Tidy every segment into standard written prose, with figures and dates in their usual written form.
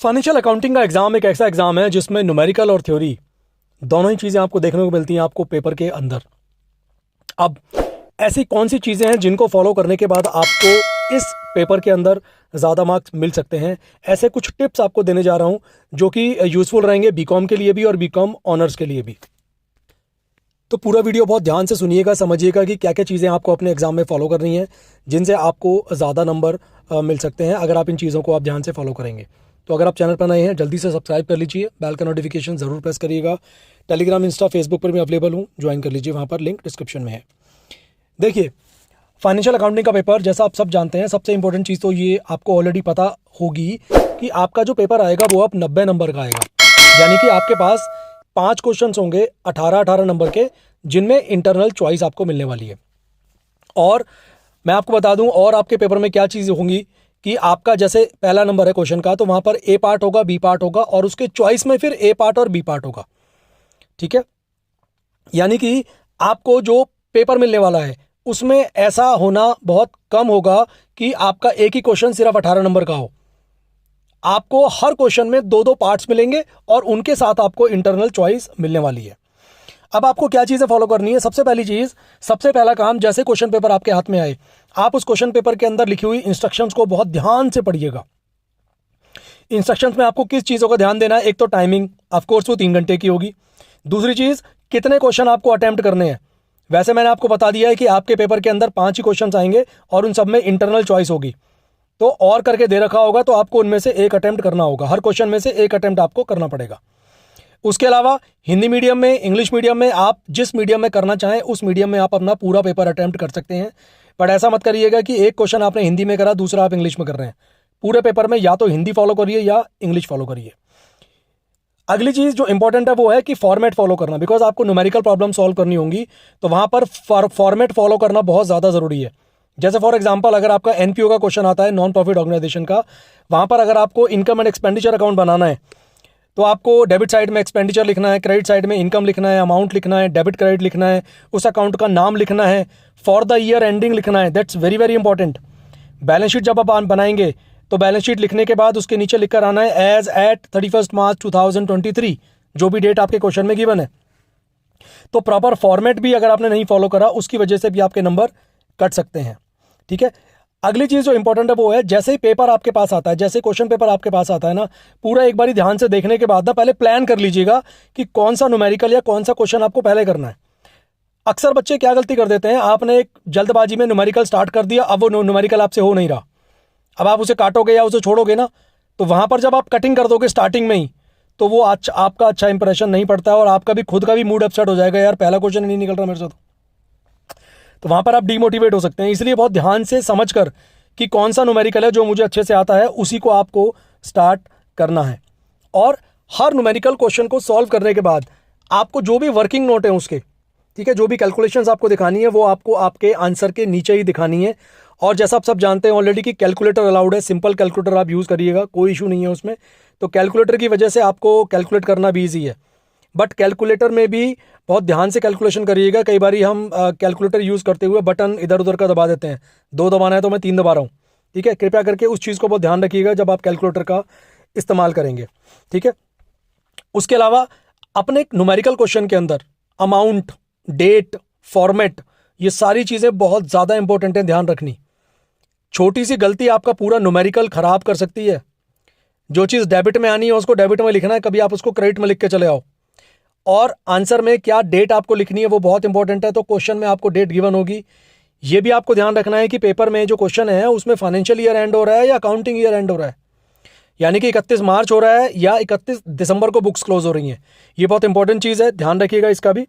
Financial accounting का exam एक ऐसा एग्जाम है जिसमें न्यूमेरिकल और थ्योरी दोनों ही चीज़ें आपको देखने को मिलती हैं आपको पेपर के अंदर। अब ऐसी कौन सी चीज़ें हैं जिनको फॉलो करने के बाद आपको इस पेपर के अंदर ज़्यादा मार्क्स मिल सकते हैं, ऐसे कुछ टिप्स आपको देने जा रहा हूं जो कि यूज़फुल रहेंगे बीकॉम के लिए भी और बीकॉम ऑनर्स के लिए भी। तो पूरा वीडियो बहुत ध्यान से सुनिएगा, समझिएगा कि क्या क्या चीज़ें आपको अपने एग्जाम में फॉलो करनी है जिनसे आपको ज़्यादा नंबर मिल सकते हैं अगर आप इन चीज़ों को आप ध्यान से फॉलो करेंगे। तो अगर आप चैनल पर नए हैं जल्दी से सब्सक्राइब कर लीजिए, बेल का नोटिफिकेशन ज़रूर प्रेस करिएगा। टेलीग्राम, इंस्टा, फेसबुक पर भी अवेलेबल हूँ, ज्वाइन कर लीजिए, वहाँ पर लिंक डिस्क्रिप्शन में है। देखिए, फाइनेंशियल अकाउंटिंग का पेपर जैसा आप सब जानते हैं, सबसे इंपॉर्टेंट चीज़ तो ये आपको ऑलरेडी पता होगी कि आपका जो पेपर आएगा वो अब 90 नंबर का आएगा। यानी कि आपके पास 5 क्वेश्चन होंगे 18-18 नंबर के, जिनमें इंटरनल चॉइस आपको मिलने वाली है। और मैं आपको बता दूं और आपके पेपर में क्या चीज़ होंगी कि आपका जैसे पहला नंबर है क्वेश्चन का, तो वहाँ पर ए पार्ट होगा, बी पार्ट होगा और उसके चॉइस में फिर ए पार्ट और बी पार्ट होगा। ठीक है, यानी कि आपको जो पेपर मिलने वाला है उसमें ऐसा होना बहुत कम होगा कि आपका एक ही क्वेश्चन सिर्फ 18 नंबर का हो। आपको हर क्वेश्चन में 2-2 पार्ट्स मिलेंगे और उनके साथ आपको इंटरनल चॉइस मिलने वाली है। अब आपको क्या चीज़ें फॉलो करनी है? सबसे पहली चीज़, सबसे पहला काम, जैसे क्वेश्चन पेपर आपके हाथ में आए, आप उस क्वेश्चन पेपर के अंदर लिखी हुई इंस्ट्रक्शंस को बहुत ध्यान से पढ़िएगा। इंस्ट्रक्शंस में आपको किस चीज़ों का ध्यान देना है? एक तो टाइमिंग, ऑफ कोर्स वो 3 घंटे की होगी। दूसरी चीज़, कितने क्वेश्चन आपको अटेम्प्ट करने हैं। वैसे मैंने आपको बता दिया है कि आपके पेपर के अंदर 5 ही क्वेश्चन आएंगे और उन सब में इंटरनल चॉइस होगी, तो और करके दे रखा होगा तो आपको उनमें से एक अटेम्प्ट करना होगा। हर क्वेश्चन में से एक अटेम्प्ट आपको करना पड़ेगा। उसके अलावा हिंदी मीडियम में, इंग्लिश मीडियम में, आप जिस मीडियम में करना चाहें उस मीडियम में आप अपना पूरा पेपर अटेम्प्ट कर सकते हैं। बट ऐसा मत करिएगा कि एक क्वेश्चन आपने हिंदी में करा, दूसरा आप इंग्लिश में कर रहे हैं। पूरे पेपर में या तो हिंदी फॉलो करिए या इंग्लिश फॉलो करिए। अगली चीज़ जो इंपॉर्टेंट है वो है कि फॉर्मेट फॉलो करना, बिकॉज आपको न्यूमेरिकल प्रॉब्लम सॉल्व करनी होंगी, तो वहाँ पर फॉर्मेट फॉलो करना बहुत ज़्यादा ज़रूरी है। जैसे फॉर एग्जांपल, अगर आपका एनपीओ का क्वेश्चन आता है, नॉन प्रॉफिट ऑर्गेनाइजेशन का, वहाँ पर अगर आपको इनकम एंड एक्सपेंडिचर अकाउंट बनाना है तो आपको डेबिट साइड में एक्सपेंडिचर लिखना है, क्रेडिट साइड में इनकम लिखना है, अमाउंट लिखना है, डेबिट क्रेडिट लिखना है, उस अकाउंट का नाम लिखना है, फॉर द ईयर एंडिंग लिखना है। That's very very important. Balance sheet जब आप बनाएंगे तो बैलेंस शीट लिखने के बाद उसके नीचे लिखकर आना है एज एट 31 मार्च 2023, जो भी डेट आपके क्वेश्चन में गिवन है। तो प्रॉपर फॉर्मेट भी अगर आपने नहीं फॉलो करा, उसकी वजह से भी आपके नंबर कट सकते हैं। ठीक है, अगली चीज़ जो इंपॉर्टेंट है वो है, जैसे ही पेपर आपके पास आता है, जैसे क्वेश्चन पेपर आपके पास आता है ना, पूरा एक बारी ध्यान से देखने के बाद ना पहले प्लान कर लीजिएगा कि कौन सा न्यूमेरिकल या कौन सा क्वेश्चन आपको पहले करना है। अक्सर बच्चे क्या गलती कर देते हैं, आपने एक जल्दबाजी में न्यूमेरिकल स्टार्ट कर दिया, अब वो न्यूमेरिकल आपसे हो नहीं रहा, अब आप उसे काटोगे या उसे छोड़ोगे ना, तो वहाँ पर जब आप कटिंग कर दोगे स्टार्टिंग में ही, तो वो आपका अच्छा इंप्रेशन नहीं पड़ता है और आपका भी खुद का भी मूड अपसेट हो जाएगा, यार पहला क्वेश्चन नहीं निकल रहा मेरे से, तो वहाँ पर आप डीमोटिवेट हो सकते हैं। इसलिए बहुत ध्यान से समझकर कि कौन सा न्यूमेरिकल है जो मुझे अच्छे से आता है, उसी को आपको स्टार्ट करना है। और हर न्यूमेरिकल क्वेश्चन को सॉल्व करने के बाद आपको जो भी वर्किंग नोट है उसके, ठीक है, जो भी कैलकुलेशंस आपको दिखानी है वो आपको आपके आंसर के नीचे ही दिखानी है। और जैसा आप सब जानते हैं ऑलरेडी कि कैलकुलेटर अलाउड है, सिंपल कैलकुलेटर आप यूज़ करिएगा, कोई इशू नहीं है उसमें। तो कैलकुलेटर की वजह से आपको कैलकुलेट करना भी ईजी है, बट कैलकुलेटर में भी बहुत ध्यान से कैलकुलेशन करिएगा। कई बार हम कैलकुलेटर यूज़ करते हुए बटन इधर उधर का दबा देते हैं, 2 दबाना है तो मैं 3 दबा रहा हूँ। ठीक है, कृपया करके उस चीज़ को बहुत ध्यान रखिएगा जब आप कैलकुलेटर का इस्तेमाल करेंगे। ठीक है, उसके अलावा अपने न्यूमेरिकल क्वेश्चन के अंदर अमाउंट, डेट, फॉर्मेट, ये सारी चीज़ें बहुत ज़्यादा इंपॉर्टेंट है, ध्यान रखनी। छोटी सी गलती आपका पूरा न्यूमेरिकल खराब कर सकती है। जो चीज़ डेबिट में आनी है उसको डेबिट में लिखना है, कभी आप उसको क्रेडिट में लिख के चले आओ। और आंसर में क्या डेट आपको लिखनी है वो बहुत इंपॉर्टेंट है, तो क्वेश्चन में आपको डेट गिवन होगी। ये भी आपको ध्यान रखना है कि पेपर में जो क्वेश्चन है उसमें फाइनेंशियल ईयर एंड हो रहा है या अकाउंटिंग ईयर एंड हो रहा है, यानी कि 31 मार्च हो रहा है या 31 दिसंबर को बुक्स क्लोज हो रही हैं। ये बहुत इंपॉर्टेंट चीज़ है, ध्यान रखिएगा इसका भी।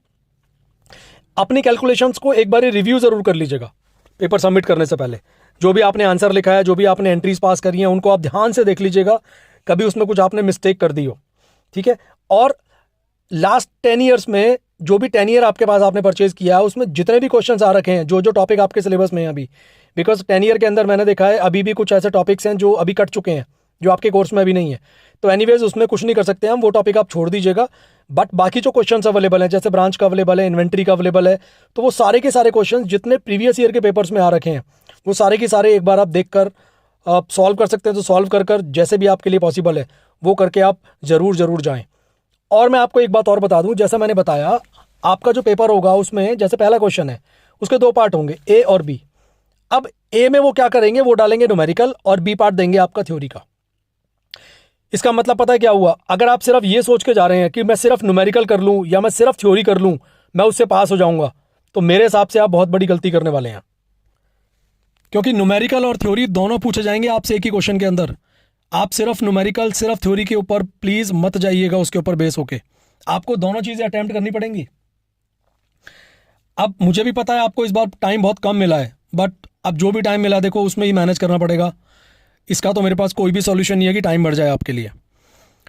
अपनी कैलकुलेशंस को एक बार रिव्यू ज़रूर कर लीजिएगा पेपर सबमिट करने से पहले। जो भी आपने आंसर लिखा है, जो भी आपने एंट्रीज पास करी हैं, उनको आप ध्यान से देख लीजिएगा, कभी उसमें कुछ आपने मिस्टेक कर दी हो। ठीक है, और लास्ट 10 ईयर्स में जो भी 10 ईयर आपके पास आपने परचेज किया है उसमें जितने भी क्वेश्चंस आ रखे हैं, जो जो टॉपिक आपके सिलेबस में है अभी, बिकॉज 10 ईयर के अंदर मैंने देखा है अभी भी कुछ ऐसे टॉपिक्स हैं जो अभी कट चुके हैं, जो आपके कोर्स में अभी नहीं है, तो एनीवेज उसमें कुछ नहीं कर सकते हम, वो टॉपिक आप छोड़ दीजिएगा। बट बाकी जो क्वेश्चंस अवेलेबल हैं, जैसे ब्रांच का अवेलेबल है, इन्वेंट्री का अवेलेबल है, तो वो सारे के सारे क्वेश्चंस जितने प्रीवियस ईयर के पेपर्स में आ रखे हैं वो सारे के सारे एक बार आप देखकर आप सॉल्व कर सकते हैं तो सॉल्व कर जैसे भी आपके लिए पॉसिबल है वो करके आप ज़रूर जाएं। और मैं आपको एक बात और बता दूं, जैसा मैंने बताया आपका जो पेपर होगा उसमें जैसे पहला क्वेश्चन है उसके 2 पार्ट होंगे, ए और बी। अब ए में वो क्या करेंगे, वो डालेंगे न्यूमेरिकल और बी पार्ट देंगे आपका थ्योरी का। इसका मतलब पता है क्या हुआ, अगर आप सिर्फ ये सोच के जा रहे हैं कि मैं सिर्फ न्यूमेरिकल कर लूँ या मैं सिर्फ थ्योरी कर लूँ मैं उससे पास हो जाऊंगा, तो मेरे हिसाब से आप बहुत बड़ी गलती करने वाले हैं। क्योंकि न्यूमेरिकल और थ्योरी दोनों पूछे जाएंगे आपसे एक ही क्वेश्चन के अंदर। आप सिर्फ न्यूमेरिकल सिर्फ थ्योरी के ऊपर प्लीज़ मत जाइएगा, उसके ऊपर बेस होके आपको दोनों चीज़ें अटेम्प्ट करनी पड़ेंगी। अब मुझे भी पता है आपको इस बार टाइम बहुत कम मिला है, बट अब जो भी टाइम मिला देखो उसमें ही मैनेज करना पड़ेगा। इसका तो मेरे पास कोई भी सॉल्यूशन नहीं है कि टाइम बढ़ जाए आपके लिए,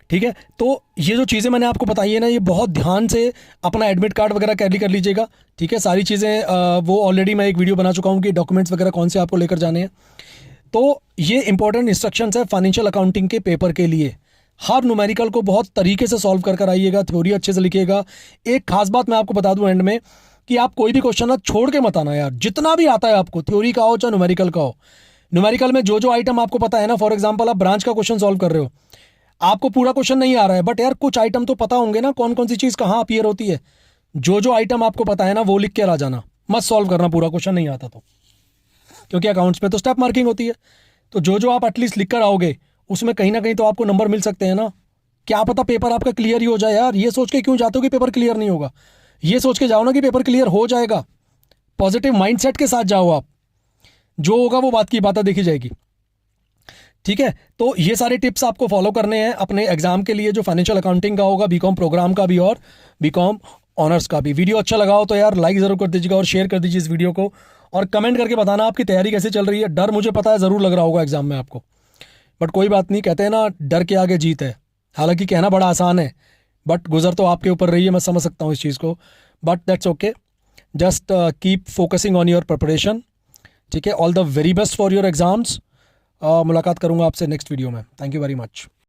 ठीक है। तो ये जो चीज़ें मैंने आपको बताई है ना, ये बहुत ध्यान से अपना एडमिट कार्ड वगैरह कैरी कर लीजिएगा, ठीक है। सारी चीज़ें वो ऑलरेडी मैं एक वीडियो बना चुका हूँ कि डॉक्यूमेंट्स वगैरह कौन से आपको लेकर जाने हैं। तो ये इंपॉर्टेंट इंस्ट्रक्शंस है फाइनेंशियल अकाउंटिंग के पेपर के लिए। हर न्यूमेरिकल को बहुत तरीके से सॉल्व कर आइएगा, थ्योरी अच्छे से लिखिएगा। एक खास बात मैं आपको बता दूं एंड में कि आप कोई भी क्वेश्चन ना छोड़ के मत आना यार, जितना भी आता है आपको, थ्योरी का हो चाहे न्यूमेरिकल का हो। न्यूमेरिकल में जो आइटम आपको पता है ना, फॉर एग्जाम्पल आप ब्रांच का क्वेश्चन सॉल्व कर रहे हो, आपको पूरा क्वेश्चन नहीं आ रहा है, बट यार कुछ आइटम तो पता होंगे ना, कौन कौन सी चीज़ कहाँ अपीयर होती है। जो आइटम आपको पता है ना वो लिख के आ जाना, मत सॉल्व करना पूरा क्वेश्चन नहीं आता तो, क्योंकि अकाउंट्स में तो स्टेप मार्किंग होती है। तो जो आप एटलीस्ट लिख कर आओगे उसमें कहीं ना कहीं तो आपको नंबर मिल सकते हैं ना। क्या पता पेपर आपका क्लियर ही हो जाए यार, ये सोच के क्यों जाते हो कि पेपर क्लियर नहीं होगा। ये सोच के जाओ ना कि पेपर क्लियर हो जाएगा, पॉजिटिव माइंडसेट के साथ जाओ आप, जो होगा वो बात की बात देखी जाएगी, ठीक है। तो ये सारे टिप्स आपको फॉलो करने हैं अपने एग्जाम के लिए, जो फाइनेंशियल अकाउंटिंग का होगा, बीकॉम प्रोग्राम का भी और बीकॉम ऑनर्स का भी। वीडियो अच्छा लगा हो तो यार लाइक ज़रूर कर दीजिएगा और शेयर कर दीजिए इस वीडियो को, और कमेंट करके बताना आपकी तैयारी कैसे चल रही है। डर मुझे पता है ज़रूर लग रहा होगा एग्जाम में आपको, बट कोई बात नहीं, कहते हैं ना डर के आगे जीत है। हालांकि कहना बड़ा आसान है, बट गुजर तो आपके ऊपर रही है, मैं समझ सकता हूँ इस चीज़ को, but that's okay. Just keep focusing on your preparation, ठीक है। All the very best for your exams. मुलाकात करूँगा आपसे नेक्स्ट वीडियो में। Thank you very much.